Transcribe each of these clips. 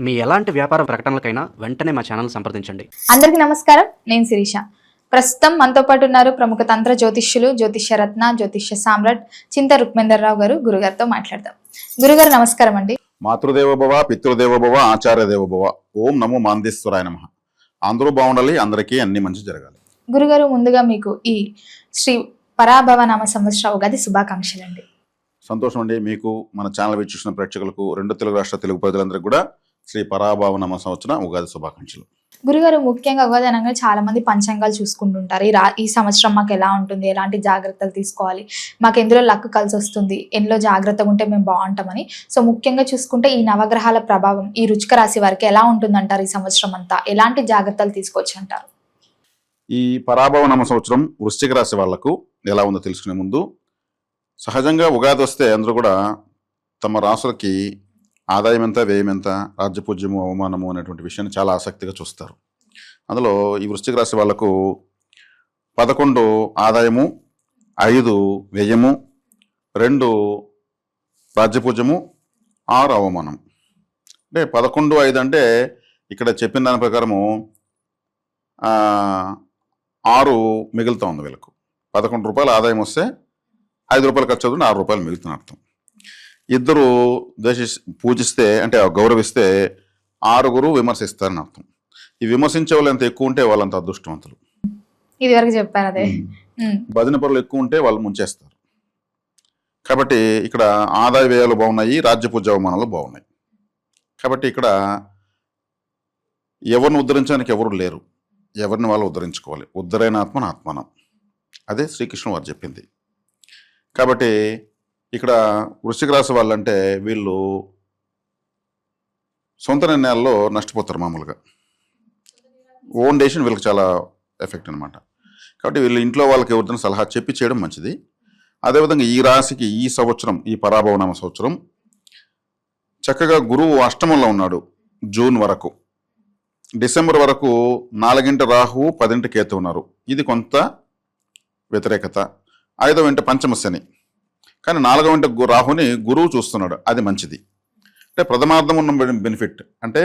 మీ ఎలాంటి వ్యాపార ప్రకటనలకైనా వెంటనే మా ఛానల్ సంప్రదించండి. అందరికీ నమస్కారం, నేను శిరీష. ప్రస్తుతం మనతో పాటు ఉన్నారు ప్రముఖ తంత్ర జ్యోతిష్యులు, జ్యోతిష్య రత్న, జ్యోతిష్య సామ్రాట్ చింత రుక్మేందర్రావు గారు. గురుగారితో మాట్లాడదాం. గురుగారు నమస్కారం అండి. మాతృదేవోభవ, పితృదేవోభవ, ఆచార్య దేవోభవ. ఓం నమో మాందేశ్వరాయ నమః. అందరూ బాగుండాలి, అందరికీ అన్ని మంచి జరగాలి. గురుగారు, ముందుగా మీకు ఈ శ్రీ పరాభవ నామ సంవత్సర ఉగాది శుభాకాంక్షలు అండి. సంతోషం అండి. మీకు మన ఛానల్ వీక్షిస్తున్న ప్రేక్షకులకు, రెండు తెలుగు రాష్ట్ర తెలుగు ప్రజలందరికీ కూడా శ్రీ పరాభవ నామ సంవత్సర ఉగాది శుభాకాంక్షలు. గురుగారు, ముఖ్యంగా ఉగాది అనగా చాలా మంది పంచాంగాలు చూసుకుంటుంటారు. ఈ సంవత్సరం మాకు ఎలా ఉంటుంది, ఎలాంటి జాగ్రత్తలు తీసుకోవాలి, మాకు ఎందులో లక్ కలిసి వస్తుంది, ఎందులో జాగ్రత్తగా ఉంటే మేము బాగుంటామని. సో ముఖ్యంగా చూసుకుంటే ఈ నవగ్రహాల ప్రభావం ఈ వృశ్చిక రాశి వారికి ఎలా ఉంటుందంటారు? ఈ సంవత్సరం అంతా ఎలాంటి జాగ్రత్తలు తీసుకోవచ్చు అంటారు? ఈ పరాభవ నామ సంవత్సరం వృశ్చిక రాశి వాళ్లకు ఎలా ఉందో తెలుసుకునే ముందు, సహజంగా ఉగాది వస్తే అందరూ కూడా తమ రాసులకి ఆదాయం ఎంత, వ్యయం ఎంత, రాజ్యపూజ్యము, అవమానము అనేటువంటి విషయాన్ని చాలా ఆసక్తిగా చూస్తారు. అందులో ఈ వృశ్చిక రాశి వాళ్లకు 11 ఆదాయము, 5 వ్యయము, 2 రాజ్యపూజ్యము, 6 అవమానం. అంటే 11, 5 అంటే ఇక్కడ చెప్పిన దాని ప్రకారము 6 మిగులుతూ ఉంది వీళ్ళకు. 11 రూపాయలు ఆదాయం వస్తే 5 రూపాయలు ఖర్చు అవుతుంది, 6 రూపాయలు మిగులుతున్న అర్థం. ఇద్దరు పూజిస్తే అంటే గౌరవిస్తే 6 విమర్శిస్తారని అర్థం. ఈ విమర్శించే వాళ్ళు ఎంత ఎక్కువ ఉంటే వాళ్ళంత అదృష్టవంతులు. ఇది వరకు చెప్పారు అదే. భజన పరులు ఎక్కువ ఉంటే వాళ్ళు ముంచేస్తారు. కాబట్టి ఇక్కడ ఆదాయ వ్యయాలు బాగున్నాయి, రాజ్యపూజ అవమానాలు బాగున్నాయి. కాబట్టి ఇక్కడ ఎవరిని ఉద్ధరించడానికి ఎవరు లేరు, ఎవరిని వాళ్ళు ఉద్ధరించుకోవాలి. ఉద్ధరైన ఆత్మన ఆత్మానం, అదే శ్రీకృష్ణుడు వారు చెప్పింది. కాబట్టి ఇక్కడ వృశ్చిక రాశి వాళ్ళంటే వీళ్ళు సొంత నిర్ణయాల్లో నష్టపోతారు. మామూలుగా ఓన్ డెసిషన్ వీళ్ళకి చాలా ఎఫెక్ట్ అనమాట. కాబట్టి వీళ్ళు ఇంట్లో వాళ్ళకి ఎవరిదైనా సలహా చెప్పి చేయడం మంచిది. అదేవిధంగా ఈ రాశికి ఈ సంవత్సరం, ఈ పరాభవనామ సంవత్సరం చక్కగా గురువు అష్టమంలో ఉన్నాడు జూన్ వరకు. డిసెంబర్ వరకు 4 రాహువు, 10 కేతు ఉన్నారు. ఇది కొంత వ్యతిరేకత. 5వ పంచమ శని, కానీ 4వ రాహుని గురువు చూస్తున్నాడు, అది మంచిది. అంటే ప్రథమార్థం ఉన్న బెనిఫిట్ అంటే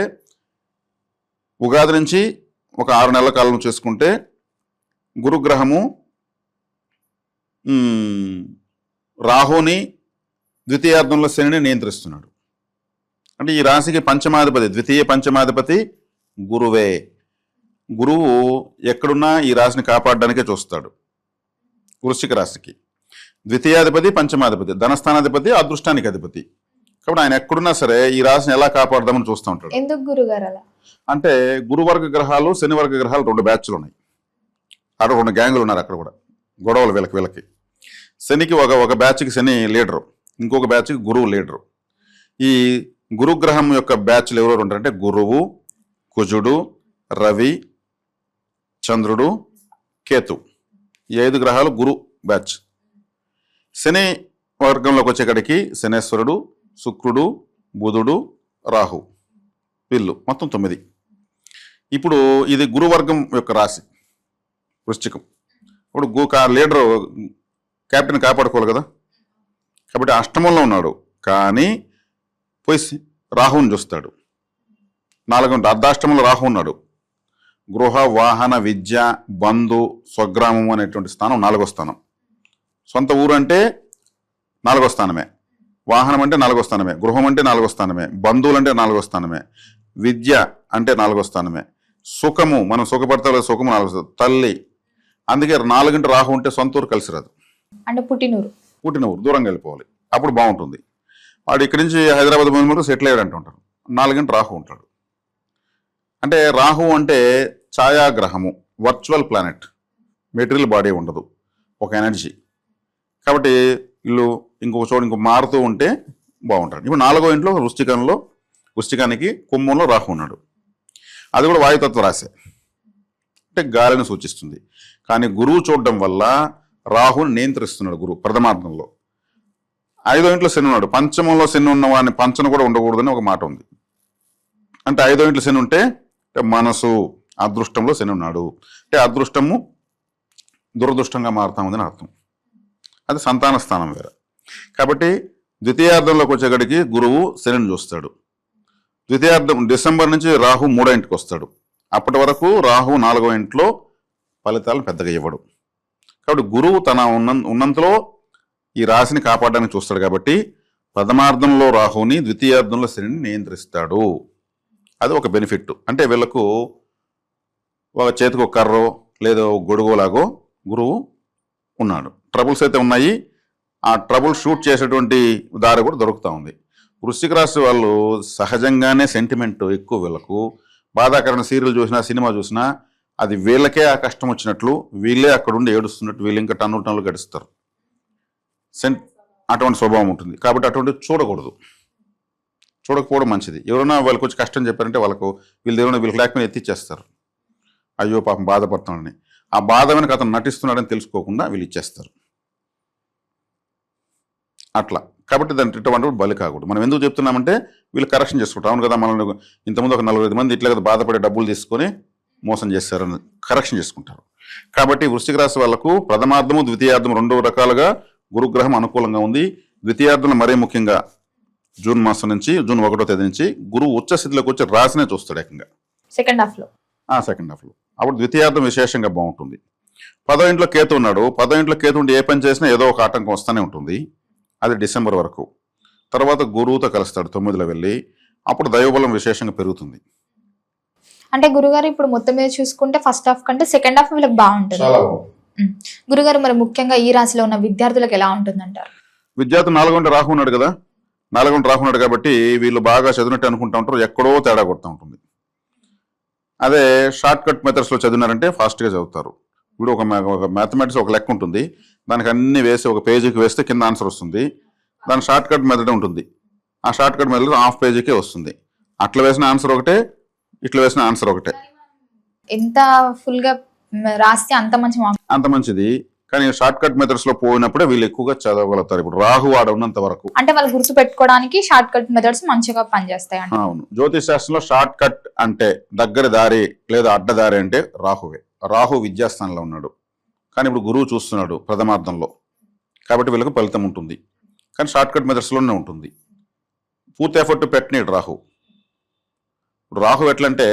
ఉగాది నుంచి ఒక 6 నెలల కాలం చేసుకుంటే గురుగ్రహము రాహుని ద్వితీయార్థంలో శనిని నియంత్రిస్తున్నాడు. అంటే ఈ రాశికి పంచమాధిపతి, ద్వితీయ పంచమాధిపతి గురువే. గురువు ఎక్కడున్నా ఈ రాశిని కాపాడడానికే చూస్తాడు. వృశ్చిక రాశికి ద్వితీయాధిపతి, పంచమాధిపతి, ధనస్థానాధిపతి, అదృష్టానికి అధిపతి. కాబట్టి ఆయన ఎక్కడున్నా సరే ఈ రాశిని ఎలా కాపాడదామని చూస్తూ ఉంటాడు. ఎందుకు గురుగారు అలా? అంటే గురువర్గ గ్రహాలు, శనివర్గ గ్రహాలు 2 బ్యాచ్లు ఉన్నాయి. అక్కడ 2 గ్యాంగులు ఉన్నారు. అక్కడ కూడా గొడవలు వీళ్ళకి. శనికి ఒక బ్యాచ్కి శని లీడరు, ఇంకొక బ్యాచ్కి గురువు లీడరు. ఈ గురుగ్రహం యొక్క బ్యాచ్లు ఎవరెవరు ఉంటారంటే గురువు, కుజుడు, రవి, చంద్రుడు, కేతు. ఈ 5 గ్రహాలు గురు బ్యాచ్. శని వర్గంలోకి వచ్చేకాడికి శనేశ్వరుడు, శుక్రుడు, బుధుడు, రాహు, వీళ్ళు మొత్తం 9. ఇప్పుడు ఇది గురువర్గం యొక్క రాశి వృశ్చికం. ఇప్పుడు లీడరు క్యాప్టెన్ కాపాడుకోవాలి కదా. కాబట్టి అష్టమంలో ఉన్నాడు, కానీ పోయి రాహుని చూస్తాడు. 4 అర్ధాష్టమంలో రాహు ఉన్నాడు. గృహ, వాహన, విద్య, బంధు, స్వగ్రామం అనేటువంటి స్థానం 4వ స్థానం. సొంత ఊరు అంటే 4వ స్థానమే, వాహనం అంటే 4వ స్థానమే, గృహం అంటే 4వ స్థానమే, బంధువులు అంటే 4వ స్థానమే, విద్య అంటే 4వ స్థానమే, సుఖము, మనం సుఖపడతా సుఖము 4వ స్థానం, తల్లి. అందుకే 4 రాహు ఉంటే సొంత ఊరు కలిసి రాదు, అంటే పుట్టినూరు దూరంగా వెళ్ళిపోవాలి, అప్పుడు బాగుంటుంది. వాడు ఇక్కడి నుంచి హైదరాబాద్ వరకు సెటిల్ అయ్యాడు అంటుంటారు. 4 రాహు ఉంటాడు. అంటే రాహు అంటే ఛాయాగ్రహము, వర్చువల్ ప్లానెట్, మెటీరియల్ బాడీ ఉండదు, ఒక ఎనర్జీ. కాబట్టి వీళ్ళు ఇంకొక చోటు ఇంకో మారుతూ ఉంటే బాగుంటారు. ఇప్పుడు 4వ ఇంట్లో వృశ్చికానికి కుంభంలో రాహు ఉన్నాడు. అది కూడా వాయుతత్వ రాశి, అంటే గాలిని సూచిస్తుంది. కానీ గురువు చూడడం వల్ల రాహుని నియంత్రిస్తున్నాడు గురువు ప్రథమార్థంలో. 5వ ఇంట్లో శని ఉన్నాడు. పంచమంలో శని ఉన్న వాడిని పంచన కూడా ఉండకూడదని ఒక మాట ఉంది. అంటే 5వ ఇంట్లో శని ఉంటే మనసు, అదృష్టంలో శని ఉన్నాడు అంటే అదృష్టము దురదృష్టంగా మారుతామని అర్థం. అది సంతాన స్థానం వేరే. కాబట్టి ద్వితీయార్థంలోకి వచ్చేగడికి గురువు శనిని చూస్తాడు. ద్వితీయార్థం డిసెంబర్ నుంచి రాహు 3వ ఇంటికి వస్తాడు. అప్పటి వరకు రాహు 4వ ఇంట్లో ఫలితాలను పెద్దగా ఇవ్వడు. కాబట్టి గురువు తన ఉన్నంతలో ఈ రాశిని కాపాడడానికి చూస్తాడు. కాబట్టి ప్రథమార్థంలో రాహుని, ద్వితీయార్థంలో శనిని నియంత్రిస్తాడు. అది ఒక బెనిఫిట్. అంటే వీళ్ళకు ఒక చేతికి ఒక కర్రో లేదో గొడుగోలాగో గురువు ఉన్నాడు. ట్రబుల్స్ అయితే ఉన్నాయి. ఆ ట్రబుల్ షూట్ చేసేటువంటి దారి కూడా దొరుకుతూ ఉంది. వృశ్చిక రాశి వాళ్ళు సహజంగానే సెంటిమెంట్ ఎక్కువ. వీళ్ళకు బాధాకరమైన సీరియల్ చూసినా, సినిమా చూసినా అది వీళ్ళకే ఆ కష్టం వచ్చినట్లు, వీళ్ళే అక్కడ ఉండి ఏడుస్తున్నట్టు, వీళ్ళు ఇంకా టన్నులు గడుస్తారు. అటువంటి స్వభావం ఉంటుంది. కాబట్టి అటువంటి చూడకూడదు, చూడకపోవడం మంచిది. ఎవరైనా వాళ్ళకి వచ్చి కష్టం చెప్పారంటే వీళ్ళకి లేకపోయినా ఎత్తిచ్చేస్తారు. అయ్యో పాపం బాధపడుతున్నాడని. ఆ బాధ వెనక అతను నటిస్తున్నాడని తెలుసుకోకుండా వీళ్ళు ఇచ్చేస్తారు అట్లా. కాబట్టి దాన్ని ఇటువంటి బలి కాకూడదు. మనం ఎందుకు చెప్తున్నామంటే వీళ్ళు కరెక్షన్ చేసుకుంటాం. అవును కదా, మనల్ని ఇంతకుముందు ఒక 4-5 మంది ఇట్లా కదా బాధపడే డబ్బులు తీసుకొని మోసం చేస్తారని కరెక్షన్ చేసుకుంటారు. కాబట్టి వృశ్చిక రాశి వాళ్ళకు ప్రథమార్థము, ద్వితీయార్థము 2 రకాలుగా గురుగ్రహం అనుకూలంగా ఉంది. ద్వితీయార్థంలో మరీ ముఖ్యంగా జూన్ 1వ తేదీ నుంచి గురువు ఉచ్చ స్థితిలోకి వచ్చి రాశినే చూస్తాడు ఏకంగా సెకండ్ హాఫ్ లో. అప్పుడు ద్వితీయార్థం విశేషంగా బాగుంటుంది. 10వ ఇంట్లో కేతు ఉన్నాడు. 10వ ఇంట్లో కేతు ఉండి ఏ పని చేసినా ఏదో ఒక ఆటంకం వస్తూనే ఉంటుంది. అది డిసెంబర్ వరకు. తర్వాత గురువుతో కలుస్తాడు 9లో వెళ్ళి. అప్పుడు దైవబలం విశేషంగా పెరుగుతుంది. అంటే గురుగారు ఇప్పుడు మొత్తం మీద చూసుకుంటే ఫస్ట్ హాఫ్ కంటే సెకండ్ హాఫ్ వీళ్ళకి బాగుంటుంది. గురుగారు మరి ముఖ్యంగా ఈ రాశిలో ఉన్న విద్యార్థులకు ఎలా ఉంటుంది అంటారు? విద్యార్థి 4వ ఇంట్లో రాహు ఉన్నాడు కదా, 4వ ఇంట్లో రాహు ఉన్నాడు కాబట్టి వీళ్ళు బాగా చదివినట్టు అనుకుంటా ఉంటారు, ఎక్కడో తేడా కొడుతూ ఉంటుంది. అదే షార్ట్ కట్ మెథడ్స్లో చదివినారంటే ఫాస్ట్గా చదువుతారు. ఇప్పుడు ఒక మ్యాథమెటిక్స్ ఒక లెక్క ఉంటుంది, దానికి అన్ని వేసి ఒక పేజీకి వేస్తే కింద ఆన్సర్ వస్తుంది. దాని షార్ట్ కట్ మెథడ్ ఉంటుంది. ఆ షార్ట్ కట్ మెథడ్ హాఫ్ పేజీకే వస్తుంది. అట్లా వేసిన ఆన్సర్ ఒకటే, ఇట్లా వేసిన ఆన్సర్ ఒకటే. ఎంత ఫుల్ గా రాస్తే అంత మంచిది. కానీ షార్ట్ కట్ మెథడ్స్ లో పోయినప్పుడే వీళ్ళు ఎక్కువగా చదవగలుగుతారు. ఇప్పుడు రాహు ఆడ ఉన్నంత వరకు అంటే వాళ్ళు గుర్తు పెట్టుకోవడానికి షార్ట్ కట్ మెథడ్స్ మంచిగా పనిచేస్తాయి. అవును. జ్యోతిష్ శాస్త్రంలో షార్ట్ కట్ అంటే దగ్గర దారి లేదా అడ్డదారి అంటే రాహువే. రాహు విద్యాస్థానంలో ఉన్నాడు, కానీ ఇప్పుడు గురువు చూస్తున్నాడు ప్రథమార్థంలో. కాబట్టి వీళ్ళకి ఫలితం ఉంటుంది. కానీ షార్ట్ కట్ మెథడ్స్లోనే ఉంటుంది. పూర్తి ఎఫర్ట్ పెట్టనీడు రాహు. ఇప్పుడు రాహు ఎట్లంటే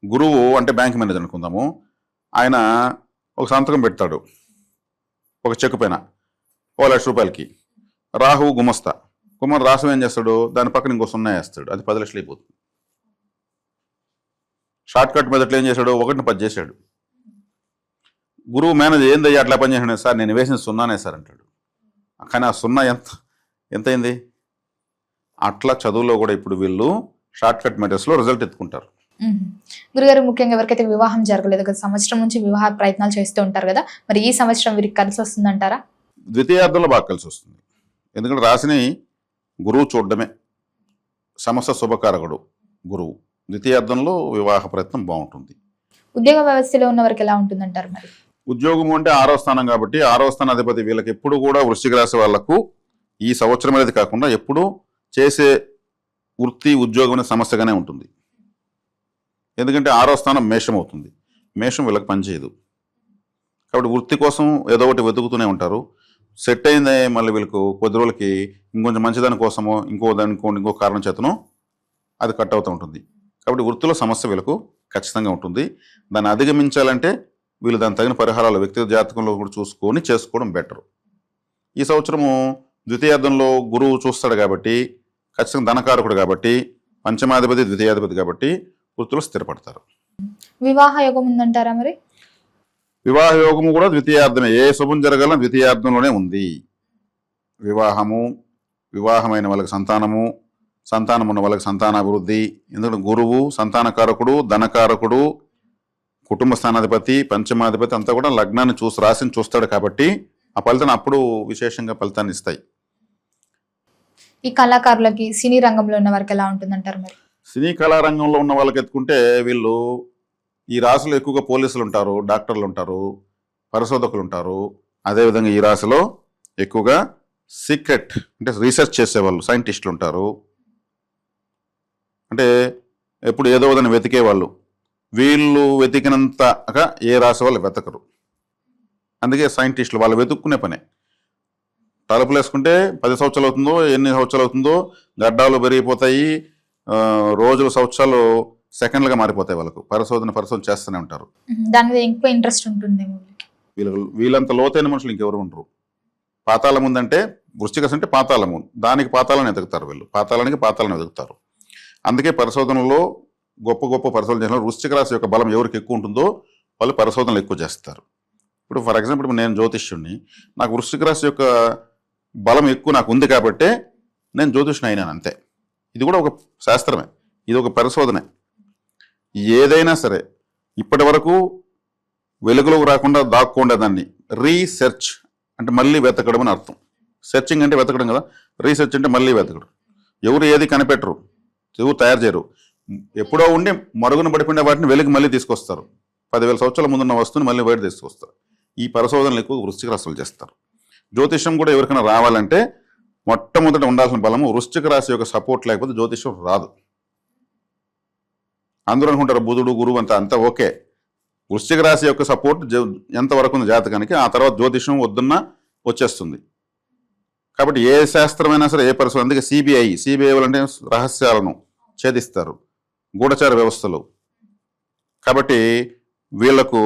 గురువు అంటే బ్యాంక్ మేనేజర్ అనుకుందాము. ఆయన ఒక సంతకం పెడతాడు ఒక చెక్ పైన ₹1,00,000. రాహు గుమస్తా. రాహు ఏం చేస్తాడు, దాని పక్కన ఇంకో 0 వేస్తాడు, అది 10 లక్షలు అయిపోతుంది. షార్ట్ కట్ మెథడ్లో ఏం చేశాడు, 1ని 10 చేశాడు. గురువు మేనేజర్ ఏందయ్యా అట్లా పని చేశాడు సార్, నేను వేసిన 0నే సార్ అంటాడు. కానీ ఆ 0 ఎంత అయింది? అట్లా చదువులో కూడా ఇప్పుడు వీళ్ళు షార్ట్ కట్ మెథడ్స్లో రిజల్ట్ ఎత్తుకుంటారు. గురుగారు ముఖ్యంగా ఎవరికైతే వివాహం జరగలేదు కదా, సంవత్సరం నుంచి వివాహ ప్రయత్నాలు చేస్తూ ఉంటారు కదా, మరి ఈ సంవత్సరం వీరికి కలిసి వస్తుందంటారా? ద్వితీయార్థంలో బాగా కలిసి వస్తుంది. ఎందుకంటే రాశిని గురువు చూడడమే సమస్త శుభకారకుడు గురువు. ద్వితీయార్థంలో వివాహ ప్రయత్నం బాగుంటుంది. ఉద్యోగ వ్యవస్థలో ఉన్న వారికి ఎలా ఉంటుందంటారు? మరి ఉద్యోగం అంటే 6వ స్థానం కాబట్టి 6వ స్థానాధిపతి వీళ్ళకి ఎప్పుడు కూడా వృశ్చిక రాశి వాళ్లకు ఈ సంవత్సరం అనేది కాకుండా ఎప్పుడు చేసే వృత్తి ఉద్యోగం అనే సమస్యగానే ఉంటుంది. ఎందుకంటే 6వ స్థానం మేషం అవుతుంది. మేషం వీళ్ళకి పనిచేయదు. కాబట్టి వృత్తి కోసం ఏదో ఒకటి వెతుకుతూనే ఉంటారు. సెట్ అయిందే మళ్ళీ వీళ్ళకు కొద్ది రోజులకి ఇంకొంచెం మంచిదాని కోసమో ఇంకో కారణం చేతనో అది కట్ అవుతూ ఉంటుంది. కాబట్టి వృత్తిలో సమస్య వీళ్ళకు ఖచ్చితంగా ఉంటుంది. దాన్ని అధిగమించాలంటే వీళ్ళు దాని తగిన పరిహారాలు వ్యక్తిగత జాతకంలో కూడా చూసుకొని చేసుకోవడం బెటర్. ఈ సంవత్సరము ద్వితీయార్థంలో గురువు చూస్తాడు కాబట్టి, ఖచ్చితంగా ధనకారకుడు కాబట్టి, పంచమాధిపతి ద్వితీయాధిపతి కాబట్టి వృత్తులు స్థిరపడతారు. వివాహ యోగం ఉందంటారా? మరి వివాహ యోగము కూడా ద్వితీయార్థమే. ఏ శుభం జరగాలన్నా ద్వితీయార్థంలోనే ఉంది. వివాహమైన వాళ్ళకి సంతానము, సంతానం ఉన్న వాళ్ళకి సంతానాభివృద్ధి. ఎందుకంటే గురువు సంతానకారకుడు, ధనకారకుడు, కుటుంబ స్థానాధిపతి, పంచమాధిపతి అంతా కూడా లగ్నాన్ని రాశిని చూస్తాడు కాబట్టి ఆ ఫలితాన్ని అప్పుడు విశేషంగా ఫలితాన్ని ఇస్తాయి. ఈ కళాకారులకి సినీ రంగంలో ఉన్న వారికి ఎలా ఉంటుందంటారు? మరి సినీ కళారంగంలో ఉన్న వాళ్ళకి ఎత్తుకుంటే వీళ్ళు ఈ రాశిలో ఎక్కువగా పోలీసులు ఉంటారు, డాక్టర్లు ఉంటారు, పరిశోధకులు ఉంటారు. అదేవిధంగా ఈ రాశిలో ఎక్కువగా సీక్రెట్ అంటే రీసెర్చ్ చేసేవాళ్ళు, సైంటిస్టులు ఉంటారు. అంటే ఎప్పుడు ఏదో విధంగా వెతికేవాళ్ళు. వీళ్ళు వెతికినంతగా ఏ రాశి వాళ్ళు వెతకరు. అందుకే సైంటిస్టులు వాళ్ళు వెతుక్కునే పనే. తలుపులు వేసుకుంటే 10 సంవత్సరాలు అవుతుందో ఎన్ని సంవత్సరాలు అవుతుందో గడ్డాలు పెరిగిపోతాయి, రోజులు సంవత్సరాలు సెకండ్లుగా మారిపోతాయి. వాళ్ళకు పరిశోధన చేస్తూనే ఉంటారు. దాని మీద ఎక్కువ ఇంట్రెస్ట్ ఉంటుంది. వీళ్ళంత లోతైన మనుషులు ఇంకెవరు ఉండరు. పాతాళం ఉందంటే వృశ్చిక అంటే పాతాళము, దానికి పాతాళాన్ని ఎదుగుతారు వీళ్ళు, పాతాళాన్ని ఎదుగుతారు. అందుకే పరిశోధనలో గొప్ప గొప్ప పరిశోధన చేసిన వృశ్చిక రాశి యొక్క బలం ఎవరికి ఎక్కువ ఉంటుందో వాళ్ళు పరిశోధనలు ఎక్కువ చేస్తారు. ఇప్పుడు ఫర్ ఎగ్జాంపుల్ నేను జ్యోతిష్యుడిని, నాకు వృశ్చిక రాశి యొక్క బలం ఎక్కువ నాకు ఉంది కాబట్టే నేను జ్యోతిష్యుని అయినాను అంతే. ఇది కూడా ఒక శాస్త్రమే, ఇది ఒక పరిశోధనే. ఏదైనా సరే ఇప్పటి వరకు వెలుగులోకి రాకుండా దాక్కుండా దాన్ని రీసెర్చ్ అంటే మళ్ళీ వెతకడం అని అర్థం. సెర్చింగ్ అంటే వెతకడం కదా, రీసెర్చ్ అంటే మళ్ళీ వెతకడం. ఎవరు ఏది కనిపెట్టరు, ఎవరు తయారు చేయరు. ఎప్పుడో ఉండి మరుగున పడిపోయిన వాటిని వెలికి మళ్ళీ తీసుకొస్తారు. 10,000 సంవత్సరాల ముందున్న వస్తువుని మళ్ళీ బయట తీసుకొస్తారు. ఈ పరిశోధనలు ఎక్కువ వృశ్చిక రాశులు చేస్తారు. జ్యోతిష్యం కూడా ఎవరికైనా రావాలంటే మొట్టమొదట ఉండాల్సిన బలము వృశ్చిక రాశి యొక్క సపోర్ట్ లేకపోతే జ్యోతిష్యం రాదు. అందరూ అనుకుంటారు బుధుడు గురువు అంతా ఓకే. వృశ్చిక రాశి యొక్క సపోర్ట్ ఎంతవరకు ఉంది జాతకానికి, ఆ తర్వాత జ్యోతిష్యం వద్దున్నా వచ్చేస్తుంది. కాబట్టి ఏ శాస్త్రమైనా సరే, ఏ పరిశోధన, అందుకే సిబిఐ అంటే రహస్యాలను ఛేదిస్తారు, గూఢచార వ్యవస్థలు. కాబట్టి వీళ్లకు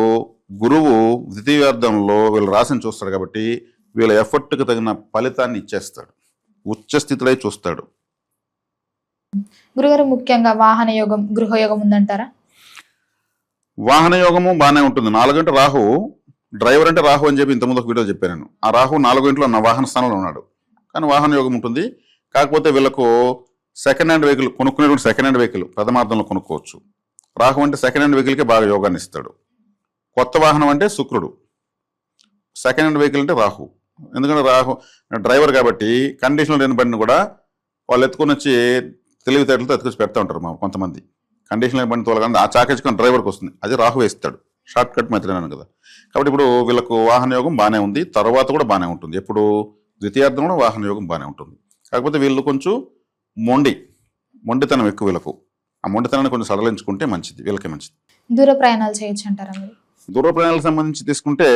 గురువు ద్వితీయార్థంలో వీళ్ళు రాశిని చూస్తాడు కాబట్టి వీళ్ళ ఎఫర్ట్కి తగిన ఫలితాన్ని ఇచ్చేస్తాడు, ఉచ్చస్థితులై చూస్తాడు. గురుగారు ముఖ్యంగా వాహన యోగం, గృహయోగం ఉందంటారా? వాహన యోగము బాగానే ఉంటుంది. 4 గంటల రాహు, డ్రైవర్ అంటే రాహు అని చెప్పి ఇంతకుముందు ఒక వీడియో చెప్పాను నేను. ఆ రాహు 4 గంటలు ఉన్న వాహన స్థానంలో ఉన్నాడు, కానీ వాహన యోగం ఉంటుంది. కాకపోతే వీళ్ళకు సెకండ్ హ్యాండ్ వెహికల్ కొనుక్కునేటువంటి సెకండ్ హ్యాండ్ వెహికల్ ప్రథమార్థంలో కొనుక్కోవచ్చు. రాహు అంటే సెకండ్ హ్యాండ్ వెహికల్కే బాగా యోగాన్ని ఇస్తాడు. కొత్త వాహనం అంటే శుక్రుడు, సెకండ్ హ్యాండ్ వెహికల్ అంటే రాహు. ఎందుకంటే రాహు డ్రైవర్ కాబట్టి కండిషన్లో లేని బండిని కూడా వాళ్ళు ఎత్తుకొని వచ్చి తెలివితేటలతో ఎత్తుకొచ్చి పెడతా ఉంటారు. కొంతమంది కండిషన్ లేని బండి తోలగానే ఆ చాకేసుకొని డ్రైవర్కి వస్తుంది, అది రాహు వేస్తాడు. షార్ట్ కట్ మెథడ్ కదా. కాబట్టి ఇప్పుడు వీళ్ళకు వాహన యోగం బాగానే ఉంది, తర్వాత కూడా బాగానే ఉంటుంది. ఎప్పుడు ద్వితీయార్థం కూడా వాహన యోగం బాగానే ఉంటుంది. కాకపోతే వీళ్ళు కొంచెం మొండితనం ఎక్కువ వీళ్ళకు. ఆ మొండితనాన్ని కొంచెం సడలించుకుంటే మంచిది, వీళ్ళకే మంచిది. దూర ప్రయాణాలు చేయొచ్చు అంటారా మీరు? దూర ప్రయాణాలకు సంబంధించి తీసుకుంటే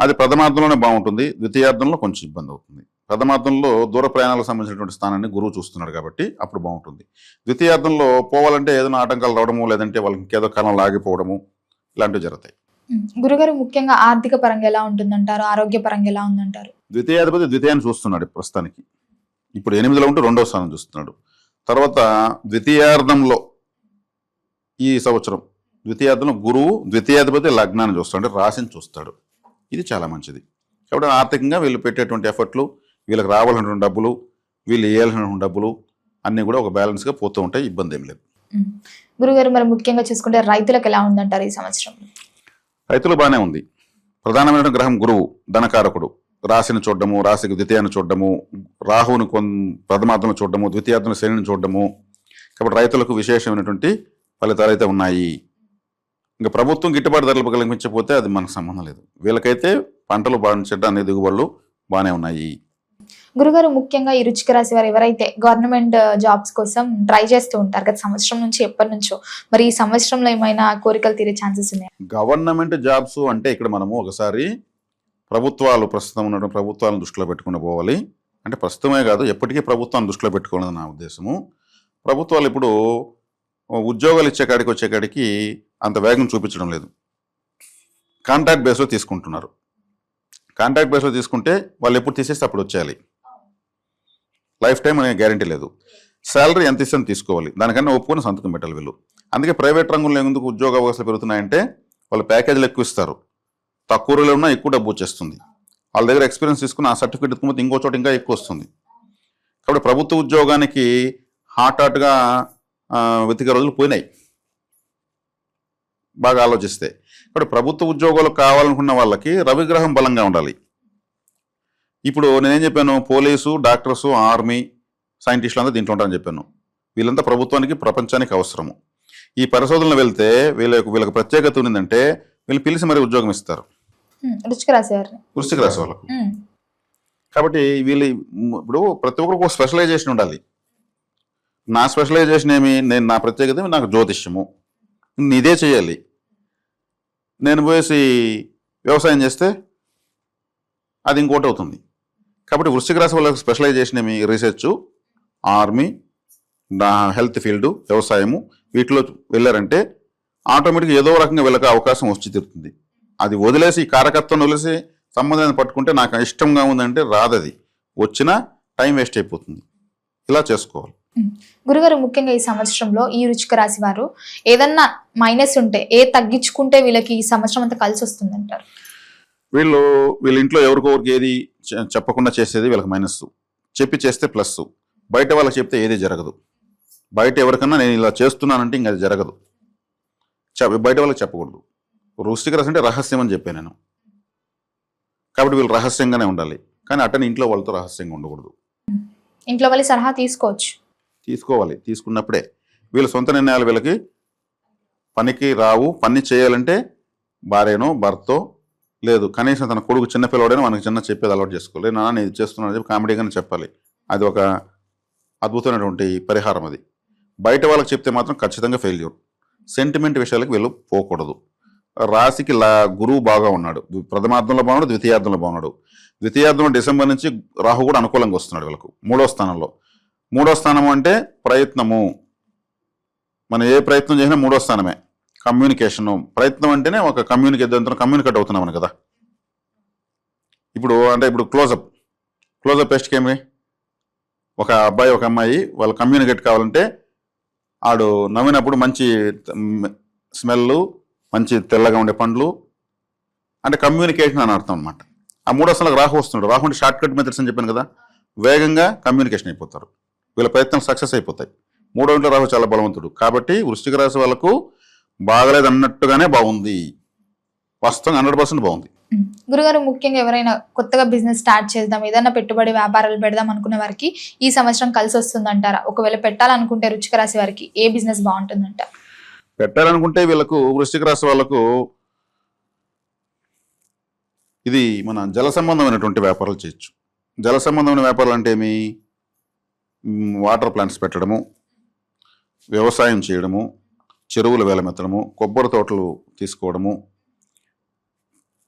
అది ప్రథమార్థంలోనే బాగుంటుంది, ద్వితీయార్థంలో కొంచెం ఇబ్బంది అవుతుంది. ప్రథమార్థంలో దూర ప్రయాణాలకు సంబంధించినటువంటి స్థానాన్ని గురువు చూస్తున్నాడు కాబట్టి అప్పుడు బాగుంటుంది. ద్వితీయార్థంలో పోవాలంటే ఏదైనా ఆటంకాలు రావడము, లేదంటే వాళ్ళకి ఇంకేదో కారణాలు ఆగిపోవడము, ఇలాంటివి జరుగుతాయి. గురుగారు ముఖ్యంగా ఆర్థిక పరంగా ఎలా ఉంటుందంటారు, ఆరోగ్య పరంగా ఎలా ఉందంటారు? ద్వితీయాధిపతి ద్వితీయాన్ని చూస్తున్నాడు ప్రస్తుతానికి. ఇప్పుడు 8లో ఉంటూ 2వ స్థానం చూస్తున్నాడు. తర్వాత ద్వితీయార్థంలో ఈ సంవత్సరం ద్వితీయార్థంలో గురువు ద్వితీయాధిపతి లగ్నాన్ని చూస్తాడు, అంటే రాశిని చూస్తాడు. ఇది చాలా మంచిది. కాబట్టి ఆర్థికంగా వీళ్ళు పెట్టేటువంటి ఎఫర్ట్లు, వీళ్ళకి రావాల్సినటువంటి డబ్బులు, వీళ్ళు వేయాల్సినటువంటి డబ్బులు అన్నీ కూడా ఒక బ్యాలెన్స్గా పోతూ ఉంటాయి, ఇబ్బంది ఏం లేదు. గురుగారు మరి ముఖ్యంగా చూసుకుంటే రైతులకు ఎలా ఉందంటారు ఈ సంవత్సరం? రైతులు బాగానే ఉంది. ప్రధానమైన గ్రహం గురువు, ధనకారకుడు. రాశిని చూడడము, రాశికి ద్వితీయాన్ని చూడడము, రాహువుని ప్రథమార్థంలో చూడడము, ద్వితీయార్థంలో శనిని చూడడము. కాబట్టి రైతులకు విశేషమైనటువంటి ఫలితాలు అయితే ఉన్నాయి. ఇంకా ప్రభుత్వం గిట్టుబాటు ధరలు కల్పించకపోతే అది మనకు సంబంధం లేదు. వీళ్ళకైతే పంటలు పండించడం అనే దిగుబడులు బాగానే ఉన్నాయి. గురుగారు ముఖ్యంగా ఈ వృశ్చిక రాశి వారు ఎవరైతే గవర్నమెంట్ జాబ్స్ కోసం ట్రై చేస్తూ ఉంటారు గత సంవత్సరం నుంచి ఎప్పటి నుంచో, మరి ఈ సంవత్సరంలో ఏమైనా కోరికలు తీరే ఛాన్సెస్ ఉన్నాయి? గవర్నమెంట్ జాబ్స్ అంటే ఇక్కడ మనము ఒకసారి ప్రస్తుతం ఉన్నటువంటి ప్రభుత్వాలను దృష్టిలో పెట్టుకుని పోవాలి. అంటే ప్రస్తుతమే కాదు, ఎప్పటికీ ప్రభుత్వాన్ని దృష్టిలో పెట్టుకోవాలని నా ఉద్దేశము. ప్రభుత్వాలు ఇప్పుడు ఉద్యోగాలు ఇచ్చే కాడికి వచ్చే కాడికి అంత వేగం చూపించడం లేదు, కాంట్రాక్ట్ బేస్లో తీసుకుంటున్నారు. కాంట్రాక్ట్ బేస్లో తీసుకుంటే వాళ్ళు ఎప్పుడు తీసేస్తే అప్పుడు వచ్చేయాలి, లైఫ్ టైం అనే గ్యారంటీ లేదు. శాలరీ ఎంత ఇస్తే తీసుకోవాలి, దానికన్నా ఒప్పుకొని సంతకం పెట్టాలి వీళ్ళు. అందుకే ప్రైవేట్ రంగంలో ఎందుకు ఉద్యోగ అవకాశాలు పెరుగుతున్నాయంటే వాళ్ళు ప్యాకేజీలు ఎక్కువ ఇస్తారు, తక్కువ రోజులు ఉన్నా ఎక్కువ డబ్బు వచ్చేస్తుంది. వాళ్ళ దగ్గర ఎక్స్పీరియన్స్ తీసుకుని ఆ సర్టిఫికేట్ ఎత్తుకుపోతే ఇంకో చోట ఇంకా ఎక్కువ వస్తుంది. కాబట్టి ప్రభుత్వ ఉద్యోగానికి హాట్గా వెతికే రోజులు పోయినాయి బాగా ఆలోచిస్తే. కాబట్టి ప్రభుత్వ ఉద్యోగాలు కావాలనుకున్న వాళ్ళకి రవిగ్రహం బలంగా ఉండాలి. ఇప్పుడు నేనేం చెప్పాను, పోలీసు, డాక్టర్సు, ఆర్మీ, సైంటిస్టులు అంతా దీంట్లో ఉంటారని చెప్పాను. వీళ్ళంతా ప్రభుత్వానికి, ప్రపంచానికి అవసరము. ఈ పరిశోధనలు వెళ్తే వీళ్ళకి ప్రత్యేకత ఉందంటే వీళ్ళు పిలిచి మరి ఉద్యోగం ఇస్తారు వృశ్చిక రాశి వాళ్ళకు. కాబట్టి వీళ్ళు ఇప్పుడు ప్రతి ఒక్కరికి ఒక స్పెషలైజేషన్ ఉండాలి. నా స్పెషలైజేషన్ నేను నా ప్రత్యేకత నాకు జ్యోతిష్యము, ఇదే చేయాలి. నేను పోయేసి వ్యవసాయం చేస్తే అది ఇంకోటి అవుతుంది. కాబట్టి వృశ్చిక రాశి వాళ్ళకి స్పెషలైజేషన్ ఏమి రీసెర్చ్, ఆర్మీ, హెల్త్ ఫీల్డ్, వ్యవసాయము వీటిలో వెళ్ళారంటే ఆటోమేటిక్గా ఏదో రకంగా వీళ్ళకి అవకాశం వచ్చి తీరుతుంది. అది వదిలేసి ఈ కారకత్వం వదిలేసి సంబంధాన్ని పట్టుకుంటే నాకు ఇష్టంగా ఉందంటే రాదది, వచ్చినా టైం వేస్ట్ అయిపోతుంది. ఇలా చేసుకోవాలి. గురుగారు, ముఖ్యంగా ఈ సంవత్సరంలో ఈ వృశ్చిక రాశి వారు ఏదన్నా మైనస్ ఉంటే తగ్గించుకుంటే వీళ్ళకి ఈ సంవత్సరం అంతా కలిసి వస్తుంది అంటారు? వీళ్ళ ఇంట్లో ఎవరికొరికి ఏది చెప్పకుండా చేసేది వీళ్ళకి మైనస్, చెప్పి చేస్తే ప్లస్. బయట వాళ్ళకి చెప్తే ఏది జరగదు. బయట ఎవరికన్నా నేను ఇలా చేస్తున్నానంటే ఇంకా అది జరగదు, బయట వాళ్ళకి చెప్పకూడదు. వృశ్చిక రాశి అంటే రహస్యం అని చెప్పాను నేను. కాబట్టి వీళ్ళు రహస్యంగానే ఉండాలి, కానీ అట్టని ఇంట్లో వాళ్ళతో రహస్యంగా ఉండకూడదు. ఇంట్లో వాళ్ళ సలహా తీసుకోవాలి. తీసుకున్నప్పుడే వీళ్ళ సొంత నిర్ణయాలు వీళ్ళకి పనికి రావు. పని చేయాలంటే భార్యనో భర్తో, లేదు కనీసం తన కొడుకు చిన్నపిల్లవాడైనా మనకి చిన్న చెప్పేది అలవాటు చేసుకోవాలి. నాన్న నేను ఇది చేస్తున్నాను చెప్పి కామెడీగానే చెప్పాలి. అది ఒక అద్భుతమైనటువంటి పరిహారం. అది బయట వాళ్ళకి చెప్తే మాత్రం ఖచ్చితంగా ఫెయిల్యూర్. సెంటిమెంట్ విషయాలకు వీళ్ళు పోకూడదు. రాశికి గురువు బాగా ఉన్నాడు, ప్రథమార్థంలో బాగున్నాడు, ద్వితీయార్థంలో బాగున్నాడు. ద్వితీయార్థంలో డిసెంబర్ నుంచి రాహు కూడా అనుకూలంగా వస్తున్నాడు వీళ్ళకు 3వ స్థానంలో. 3వ స్థానము అంటే ప్రయత్నము. మనం ఏ ప్రయత్నం చేసినా 3వ స్థానమే. కమ్యూనికేషను, ప్రయత్నం అంటేనే ఒక కమ్యూనికేట్ అవుతున్నామని కదా. ఇప్పుడు క్లోజప్ టెస్ట్కి ఏమి, ఒక అబ్బాయి ఒక అమ్మాయి వాళ్ళు కమ్యూనికేట్ కావాలంటే ఆడు నవ్వినప్పుడు మంచి స్మెల్, మంచి తెల్లగా ఉండే పండ్లు అంటే కమ్యూనికేషన్ అని అర్థం అనమాట. ఆ 3వ స్థానంలో రాహు వస్తున్నాడు. రాహు అంటే షార్ట్ కట్ మెథడ్స్ అని చెప్పాను కదా, వేగంగా కమ్యూనికేషన్ అయిపోతారు, వీళ్ళ ప్రయత్నం సక్సెస్ అయిపోతాయి. 3వ ఇంట్లో రాహు చాలా బలవంతుడు. కాబట్టి వృశ్చిక రాశి వాళ్ళకు బాగలేదు అన్నట్టుగానే బాగుంది, వాస్తవంగా 100% బాగుంది. గురుగారు, ముఖ్యంగా ఎవరైనా కొత్తగా బిజినెస్ స్టార్ట్ చేద్దాం, ఏదైనా పెట్టుబడి వ్యాపారాలు పెడదాం అనుకునే వారికి ఈ సంవత్సరం కలిసి వస్తుంది అంటారా? ఒకవేళ పెట్టాలనుకుంటే వృశ్చిక రాశి వారికి ఏ బిజినెస్ బాగుంటుందంట? పెట్టాలనుకుంటే వీళ్ళకు వృశ్చిక రాశి వాళ్ళకు ఇది మన జల సంబంధమైనటువంటి వ్యాపారాలు చేయొచ్చు. జల సంబంధమైన వ్యాపారాలు అంటే ఏమి, వాటర్ ప్లాంట్స్ పెట్టడము, వ్యవసాయం చేయడము, చెరువులు వేలమెత్తడము, కొబ్బరి తోటలు తీసుకోవడము,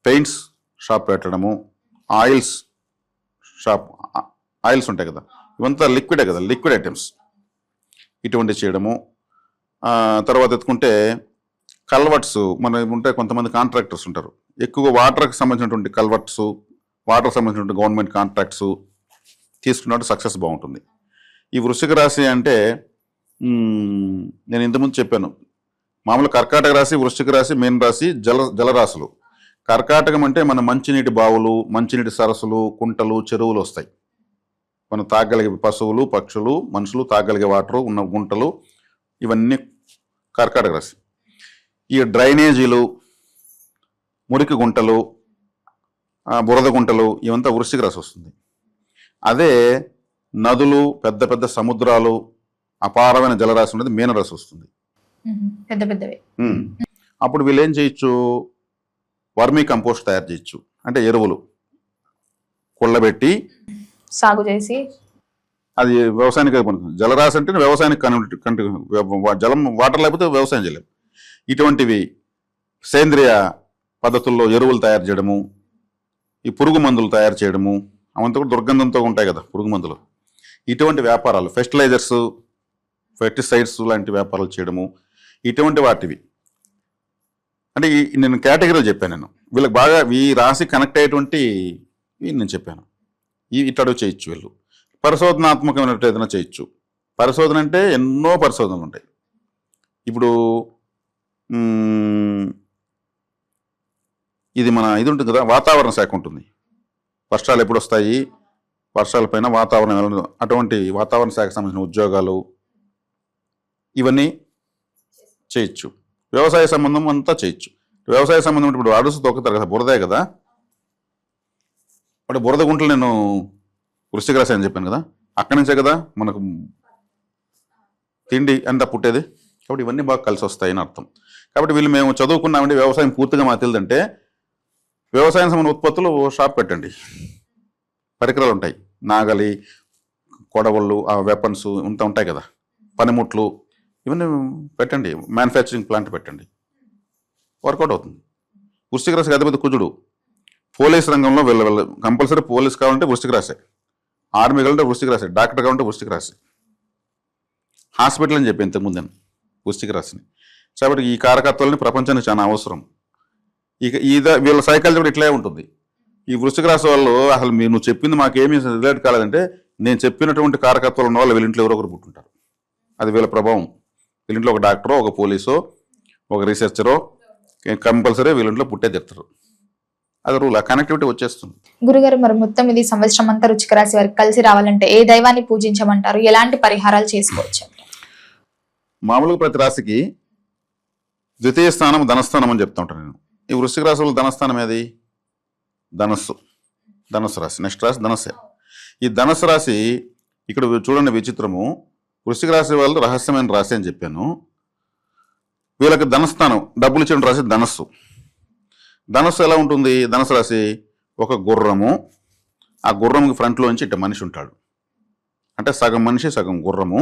పెయింట్స్ షాప్ పెట్టడము, ఆయిల్స్ ఉంటాయి కదా, ఇవంతా లిక్విడే కదా, లిక్విడ్ ఐటమ్స్ ఇటువంటి చేయడము. తర్వాత ఎత్తుకుంటే కల్వర్ట్స్, మన ఉంటే కొంతమంది కాంట్రాక్టర్స్ ఉంటారు, ఎక్కువగా వాటర్కి సంబంధించినటువంటి కల్వర్ట్స్, వాటర్కి సంబంధించినటువంటి గవర్నమెంట్ కాంట్రాక్ట్స్ తీసుకున్నట్టు సక్సెస్ బాగుంటుంది. ఈ వృశ్చిక రాశి అంటే నేను ఇంతకుముందు చెప్పాను, మామూలు కర్కాటక రాశి, వృశ్చిక రాశి, మీన రాశి జలరాశులు. కర్కాటకం అంటే మన మంచినీటి బావులు, మంచినీటి సరస్సులు, కుంటలు, చెరువులు వస్తాయి. మనం తాగలిగే పశువులు, పక్షులు, మనుషులు తాగలిగే వాటరు ఉన్న గుంటలు, ఇవన్నీ కర్కాటక రాశి. ఈ డ్రైనేజీలు, మురికి గుంటలు, బురద గుంటలు, ఇవంతా వృశ్చిక రాశి వస్తుంది. అదే నదులు, పెద్ద పెద్ద సముద్రాలు, అపారమైన జలరాశి ఉన్నది మీనరాశి వస్తుంది. పెద్ద పెద్దవి. అప్పుడు వీళ్ళు ఏం చేయొచ్చు, వర్మీ కంపోస్ట్ తయారు చేయొచ్చు. అంటే ఎరువులు కుళ్ళబెట్టి సాగు చేసి, అది వ్యవసాయానికి పడుతుంది. జలరాశి అంటే వ్యవసాయానికి జలం, వాటర్ లేకపోతే వ్యవసాయం చేయలేము. ఇటువంటివి సేంద్రియ పద్ధతుల్లో ఎరువులు తయారు చేయడము, ఈ పురుగు మందులు తయారు చేయడము, అవంతా కూడా దుర్గంధంతో ఉంటాయి కదా పురుగు మందులు. ఇటువంటి వ్యాపారాలు, ఫెర్టిలైజర్స్, పెస్టిసైడ్స్ లాంటి వ్యాపారాలు చేయడము, ఇటువంటి వాటివి. అంటే నేను కేటగిరీలు చెప్పాను. నేను వీళ్ళకి బాగా ఈ రాశి కనెక్ట్ అయ్యేటువంటి నేను చెప్పాను. ఇట్లా చేయొచ్చు. వీళ్ళు పరిశోధనాత్మకమైనట్టు ఏదైనా చేయొచ్చు. పరిశోధన అంటే ఎన్నో పరిశోధనలు ఉంటాయి. ఇప్పుడు ఇది ఇది ఉంటుంది కదా, వాతావరణ శాఖ ఉంటుంది. వర్షాలు ఎప్పుడు వస్తాయి, వర్షాల పైన వాతావరణం, అటువంటి వాతావరణ శాఖకు సంబంధించిన ఉద్యోగాలు ఇవన్నీ చేయొచ్చు. వ్యవసాయ సంబంధం అంతా చేయొచ్చు. వ్యవసాయ సంబంధం ఇప్పుడు అడుసు తొక్కుతారు కదా, బురదే కదా. అంటే బురద గుంటలు నేను వృశ్చిక రాశి అని చెప్పాను కదా, అక్కడి నుంచే కదా మనకు తిండి అంతా పుట్టేది. కాబట్టి ఇవన్నీ బాగా కలిసి వస్తాయి అని అర్థం. కాబట్టి వీళ్ళు మేము చదువుకున్నామంటే వ్యవసాయం పూర్తిగా మాకు తెలియదంటే వ్యవసాయం సంబంధించిన ఉత్పత్తులు షాప్ పెట్టండి. పరికరాలు ఉంటాయి, నాగలి, కొడవళ్ళు, ఆ వెపన్స్ ఇంత ఉంటాయి కదా, పనిముట్లు, ఇవన్నీ పెట్టండి. మ్యానుఫ్యాక్చరింగ్ ప్లాంట్ పెట్టండి, వర్కౌట్ అవుతుంది. వృశ్చిక రాశికి అధిపతి కుజుడు, పోలీస్ రంగంలో వీళ్ళ కంపల్సరీ పోలీస్ కావాలంటే వృశ్చిక రాశి, ఆర్మీ కావాలంటే వృశ్చిక రాశి, డాక్టర్ కావాలంటే వృశ్చిక రాశి, హాస్పిటల్ అని చెప్పి ఇంతకుముందు నేను వృశ్చిక రాశిని. కాబట్టి ఈ కారకత్వాలని ప్రపంచానికి చాలా అవసరం. ఇక వీళ్ళ సైకాలజీ కూడా ఇట్లే ఉంటుంది. ఈ వృశ్చిక రాశి వాళ్ళు అసలు నువ్వు చెప్పింది మాకేమీ రిలేట్ కాలేదంటే, నేను చెప్పినటువంటి కారకత్వాలు ఉన్న వాళ్ళు వీళ్ళింట్లో ఎవరో ఒకరు పుట్టుంటారు. అది వీళ్ళ ప్రభావం. వీళ్ళింట్లో ఒక డాక్టరో, ఒక పోలీసో, ఒక రీసెర్చరో కంపల్సరీ వీళ్ళింట్లో పుట్టే తెస్తారు. అది రూల్. ఆ కనెక్టివిటీ వచ్చేస్తుంది. గురుగారు, మరి మొత్తం ఇది సంవత్సరం అంతా వృశ్చిక రాశి వారికి కలిసి రావాలంటే ఏ దైవాన్ని పూజించమంటారు? ఎలాంటి పరిహారాలు చేసుకోవచ్చు? మామూలుగా ప్రతి రాశికి ద్వితీయ స్థానం ధనస్థానం అని చెప్తా ఉంటాను నేను. ఈ వృశ్చిక రాశి వాళ్ళు ధనస్థానం ఏది? ధనస్సు రాశి. నెక్స్ట్ రాశి ధనస్సే. ఈ ధనస్సు రాశి ఇక్కడ చూడండి విచిత్రము. వృశ్చిక రాశి వాళ్ళు రహస్యమైన రాశి అని చెప్పాను. వీళ్ళకి ధనస్థానం, డబ్బులు ఇచ్చిన రాశి ధనస్సు. ధనస్సు ఎలా ఉంటుంది? ధనస్సు రాశి ఒక గుర్రము, ఆ గుర్రంకి ఫ్రంట్లోంచి ఇట్ట మనిషి ఉంటాడు. అంటే సగం మనిషి సగం గుర్రము.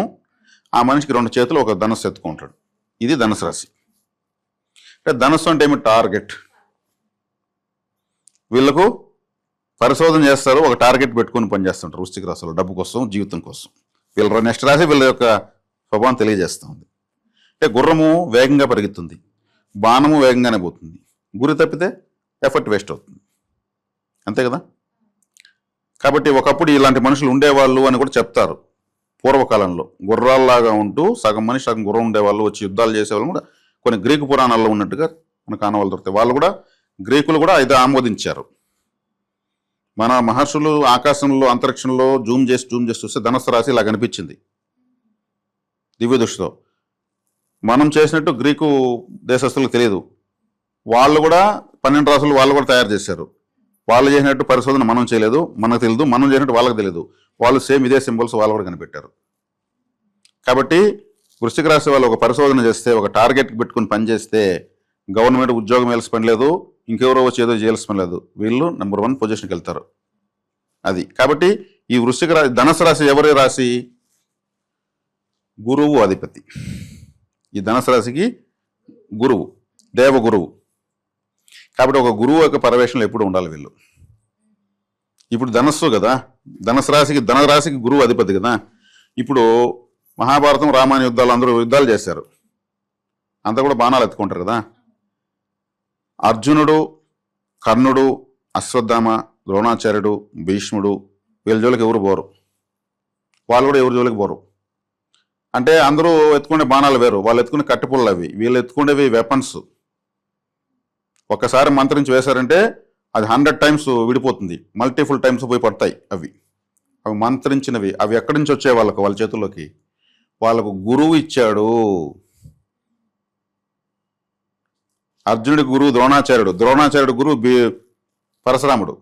ఆ మనిషికి 2 చేతులు ఒక ధనస్సు ఎత్తుకుంటాడు. ఇది ధనస్సు రాశి. అంటే ధనస్సు అంటే ఏమి? టార్గెట్. వీళ్ళకు పరిశోధన చేస్తారు, ఒక టార్గెట్ పెట్టుకుని పనిచేస్తుంటారు వృశ్చిక రాశిలో, డబ్బు కోసం, జీవితం కోసం. వీళ్ళ నెక్స్ట్ రాశి వీళ్ళ యొక్క స్వభావం తెలియజేస్తుంది. అంటే గుర్రము వేగంగా పరిగెత్తుంది, బాణము వేగంగానే పోతుంది. గురి తప్పితే ఎఫర్ట్ వేస్ట్ అవుతుంది. అంతే కదా? కాబట్టి ఒకప్పుడు ఇలాంటి మనుషులు ఉండేవాళ్ళు అని కూడా చెప్తారు. పూర్వకాలంలో గుర్రాల్లాగా ఉంటూ సగం మనిషి సగం గుర్రం ఉండేవాళ్ళు, వచ్చి యుద్ధాలు చేసేవాళ్ళు కూడా కొన్ని గ్రీకు పురాణాల్లో ఉన్నట్టుగా మనకు ఆనవాళ్ళు దొరుకుతాయి. వాళ్ళు కూడా, గ్రీకులు కూడా ఇది ఆమోదించారు. మన మహర్షులు ఆకాశంలో, అంతరిక్షంలో జూమ్ చేసి చూస్తే ధనస్సు రాశి ఇలా కనిపించింది దివ్య దృష్టితో. మనం చేసినట్టు గ్రీకు దేశస్తులకు తెలియదు. వాళ్ళు కూడా 12 రాసులు వాళ్ళు కూడా తయారు చేశారు. వాళ్ళు చేసినట్టు పరిశోధన మనం చేయలేదు, మనకు తెలియదు. మనం చేసినట్టు వాళ్ళకి తెలియదు. వాళ్ళు సేమ్ ఇదే సింబల్స్ వాళ్ళు కూడా కనిపెట్టారు. కాబట్టి వృశ్చిక రాశి వాళ్ళు ఒక పరిశోధన చేస్తే, ఒక టార్గెట్ పెట్టుకుని పనిచేస్తే గవర్నమెంట్ ఉద్యోగం వేయాల్సి పని లేదు, ఇంకెవరో వచ్చి ఏదో చేయాల్సి పని లేదు. వీళ్ళు నెంబర్ 1 పొజిషన్కి వెళ్తారు. అది. కాబట్టి ఈ వృశ్చిక రాశి, ధనుసు రాశి ఎవరి రాశి? గురువు అధిపతి. ఈ ధనుసు రాశికి గురువు, దేవగురువు. కాబట్టి ఒక గురువు యొక్క పరవేశంలో ఎప్పుడు ఉండాలి వీళ్ళు. ఇప్పుడు ధనస్సు కదా, ధనరాశికి గురువు అధిపతి కదా. ఇప్పుడు మహాభారతం, రామాయణ యుద్ధాలు, అందరూ యుద్ధాలు చేశారు, అంతా కూడా బాణాలు ఎత్తుకుంటారు కదా. అర్జునుడు, కర్ణుడు, అశ్వత్థామ, ద్రోణాచార్యుడు, భీష్ముడు, వీళ్ళ జోలికి ఎవరు పోరు. వాళ్ళు కూడా ఎవరి జోలికి పోరు. అంటే అందరూ ఎత్తుకునే బాణాలు వేరు, వాళ్ళు ఎత్తుకునే కట్టెపుల్లలు అవి, వీళ్ళు ఎత్తుకునేవి వెపన్స్. ఒక్కసారి మంత్రించి వేశారంటే అది 100 టైమ్స్ విడిపోతుంది, మల్టిపుల్ టైమ్స్ పోయి పడతాయి. అవి మంత్రించినవి. అవి ఎక్కడి నుంచి వచ్చాయి వాళ్ళకు? వాళ్ళ చేతుల్లోకి. వాళ్ళకు గురువు ఇచ్చాడు. అర్జునుడికి గురువు ద్రోణాచార్యుడు, ద్రోణాచార్యుడు గురువు పరశురాముడు,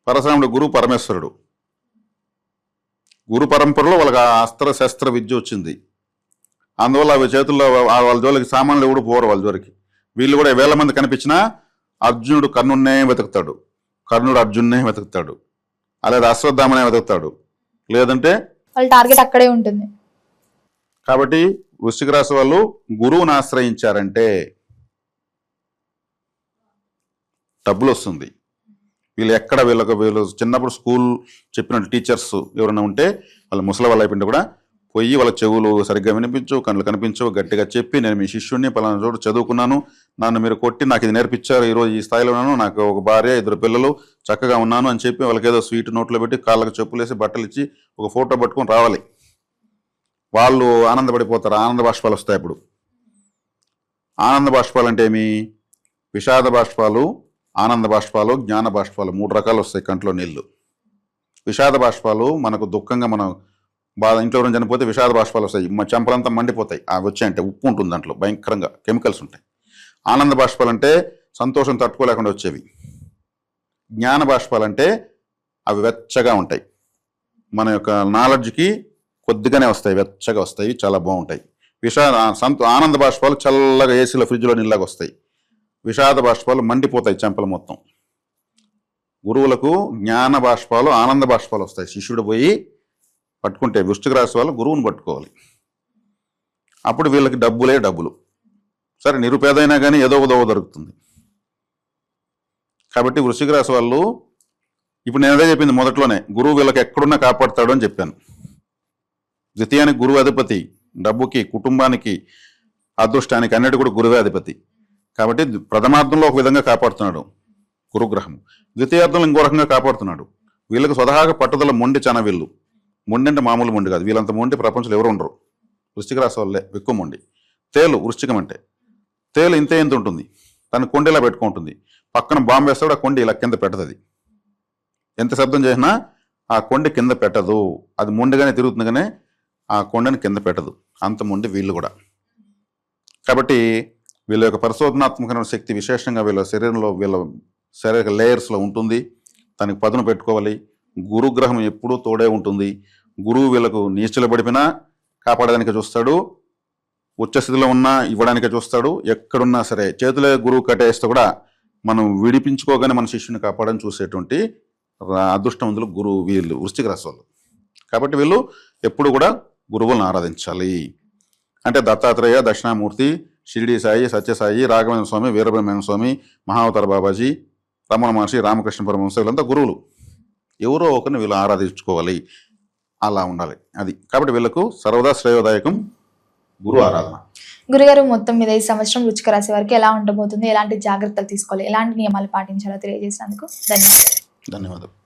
పరశురాముడు గురువు పరమేశ్వరుడు. గురు పరంపరలో వాళ్ళకి అస్త్ర శస్త్ర విద్య వచ్చింది. అందువల్ల అవి చేతుల్లో వాళ్ళ జోలికి సామాన్యులు కూడా పోరు వాళ్ళ జోలికి. వీళ్ళు కూడా 1000 మంది కనిపించినా అర్జునుడు కర్ణుడినే వెతుకుతాడు, కర్ణుడు అర్జున్నే వెతుకుతాడు, అలాగే అశ్వత్థామనే వెతుకుతాడు, లేదంటే వాళ్ళ టార్గెట్ అక్కడే ఉంటుంది. కాబట్టి వృశ్చిక రాశి వాళ్ళు గురువుని ఆశ్రయించారంటే డబ్బులు వస్తుంది. వీళ్ళు చిన్నప్పుడు స్కూల్ చెప్పిన టీచర్స్ ఎవరైనా ఉంటే వాళ్ళ ముసలి వాళ్ళు అయిపోయింటే కూడా పోయి వాళ్ళ చెవులు సరిగ్గా వినిపించవు, కళ్ళు కనిపించవు, గట్టిగా చెప్పి నేను మీ శిష్యుడిని పలానా చోటు చదువుకున్నాను, నన్ను మీరు కొట్టి నాకు ఇది నేర్పించారు, ఈరోజు ఈ స్థాయిలో ఉన్నాను, నాకు ఒక భార్య 2 పిల్లలు, చక్కగా ఉన్నాను అని చెప్పి వాళ్ళకి ఏదో స్వీట్ నోట్లో పెట్టి కాళ్ళకు చెప్పులేసి బట్టలు ఇచ్చి ఒక ఫోటో పట్టుకొని రావాలి. వాళ్ళు ఆనందపడిపోతారు. ఆనంద బాష్పాలు వస్తాయి. అప్పుడు ఆనంద బాష్పాలు అంటే ఏమి? విషాద బాష్పాలు, ఆనంద బాష్పాలు, జ్ఞాన బాష్పాలు 3 రకాలు వస్తాయి కంట్లో నీళ్లు. విషాద బాష్పాలు మనకు దుఃఖంగా, మనం బాధ, ఇంట్లో ఎవరైనా చనిపోతే విషాద బాష్పాలు వస్తాయి, మా చెంపలంతా మండిపోతాయి. అవి వచ్చాయంటే ఉప్పు ఉంటుంది దాంట్లో, భయంకరంగా కెమికల్స్ ఉంటాయి. ఆనంద బాష్పాలు అంటే సంతోషం తట్టుకోలేకుండా వచ్చేవి. జ్ఞాన బాష్పాలు అంటే అవి వెచ్చగా ఉంటాయి, మన యొక్క నాలెడ్జ్కి కొద్దిగానే వస్తాయి, వెచ్చగా వస్తాయి, చాలా బాగుంటాయి. ఆనంద బాష్పాలు చల్లగా ఏసీలో ఫ్రిడ్జ్లో నీళ్ళగా వస్తాయి. విషాద బాష్పాలు మండిపోతాయి చెంపలు మొత్తం. గురువులకు జ్ఞాన బాష్పాలు, ఆనంద బాష్పాలు వస్తాయి. శిష్యుడు పోయి పట్టుకుంటే వృశ్చిక రాశి వాళ్ళు గురువుని పట్టుకోవాలి. అప్పుడు వీళ్ళకి డబ్బులే డబ్బులు. సరే నిరుపేదైనా కానీ ఏదో దొరుకుతుంది. కాబట్టి వృశ్చిక రాశి వాళ్ళు ఇప్పుడు నేను అదే చెప్పింది మొదట్లోనే, గురువు వీళ్ళకి ఎక్కడున్నా కాపాడుతాడు అని చెప్పాను. ద్వితీయానికి గురువు అధిపతి, డబ్బుకి, కుటుంబానికి, అదృష్టానికి అన్నిటి కూడా గురువే అధిపతి. కాబట్టి ప్రథమార్థంలో ఒక విధంగా కాపాడుతున్నాడు గురుగ్రహం, ద్వితీయార్థంలో ఇంకో రకంగా కాపాడుతున్నాడు. వీళ్ళకి స్వతహాగా పట్టుదల మొండి చాలా. వీళ్ళు మొండి అంటే మామూలు మొండి కాదు, వీళ్ళంత మొండి ప్రపంచంలో ఎవరు ఉండరు. వృశ్చిక రాశి వాళ్ళే ఎక్కువ మొండి. తేలు వృశ్చికం అంటే, తేలు ఇంత ఉంటుంది, తన కొండ ఇలా పెట్టుకుంటుంది, పక్కన బాంబు వేస్తాడు, ఆ కొండ ఇలా కింద పెట్టదు. ఎంత శబ్దం చేసినా ఆ కొండ కింద పెట్టదు, అది మొండిగానే తిరుగుతుంది కానీ ఆ కొండని కింద పెట్టదు. అంత మొండి వీళ్ళు కూడా. కాబట్టి వీళ్ళ యొక్క పరిశోధనాత్మకమైన శక్తి విశేషంగా వీళ్ళ శరీరంలో, వీళ్ళ శరీర లేయర్స్లో ఉంటుంది. తనకి పదును పెట్టుకోవాలి. గురుగ్రహం ఎప్పుడూ తోడే ఉంటుంది. గురువు వీళ్ళకు నీచలు పడిపోయినా కాపాడడానికి చూస్తాడు, ఉచ్చస్థితిలో ఉన్నా ఇవ్వడానికే చూస్తాడు. ఎక్కడున్నా సరే చేతిలో గురువు కట్టేస్తే కూడా మనం విడిపించుకోగానే మన శిష్యుని కాపాడని చూసేటువంటి అదృష్టవంతులు గురువు వీళ్ళు వృశ్చిక రాశి వాళ్ళు. కాబట్టి వీళ్ళు ఎప్పుడు కూడా గురువులను ఆరాధించాలి. అంటే దత్తాత్రేయ, దక్షిణామూర్తి, షిరిడి సాయి, సత్యసాయి, రాఘవేంద్ర స్వామి, వీరబ్రహ్మేంద్ర స్వామి, మహావతార బాబాజీ, రమణ మహర్షి, రామకృష్ణ పరమహంస, వీళ్ళంతా గురువులు. ఎవరో ఒకరిని వీళ్ళు ఆరాధించుకోవాలి, అలా ఉండాలి. అది కాబట్టి వీళ్ళకు సర్వదా శ్రేయోదాయకం గురు ఆరాధన. గురుగారు, మొత్తం మీద ఈ సంవత్సరం వృశ్చిక రాశి వారికి ఎలా ఉండబోతుంది, ఎలాంటి జాగ్రత్తలు తీసుకోవాలి, ఎలాంటి నియమాలు పాటించాలో తెలియజేసినందుకు ధన్యవాదాలు. ధన్యవాదాలు.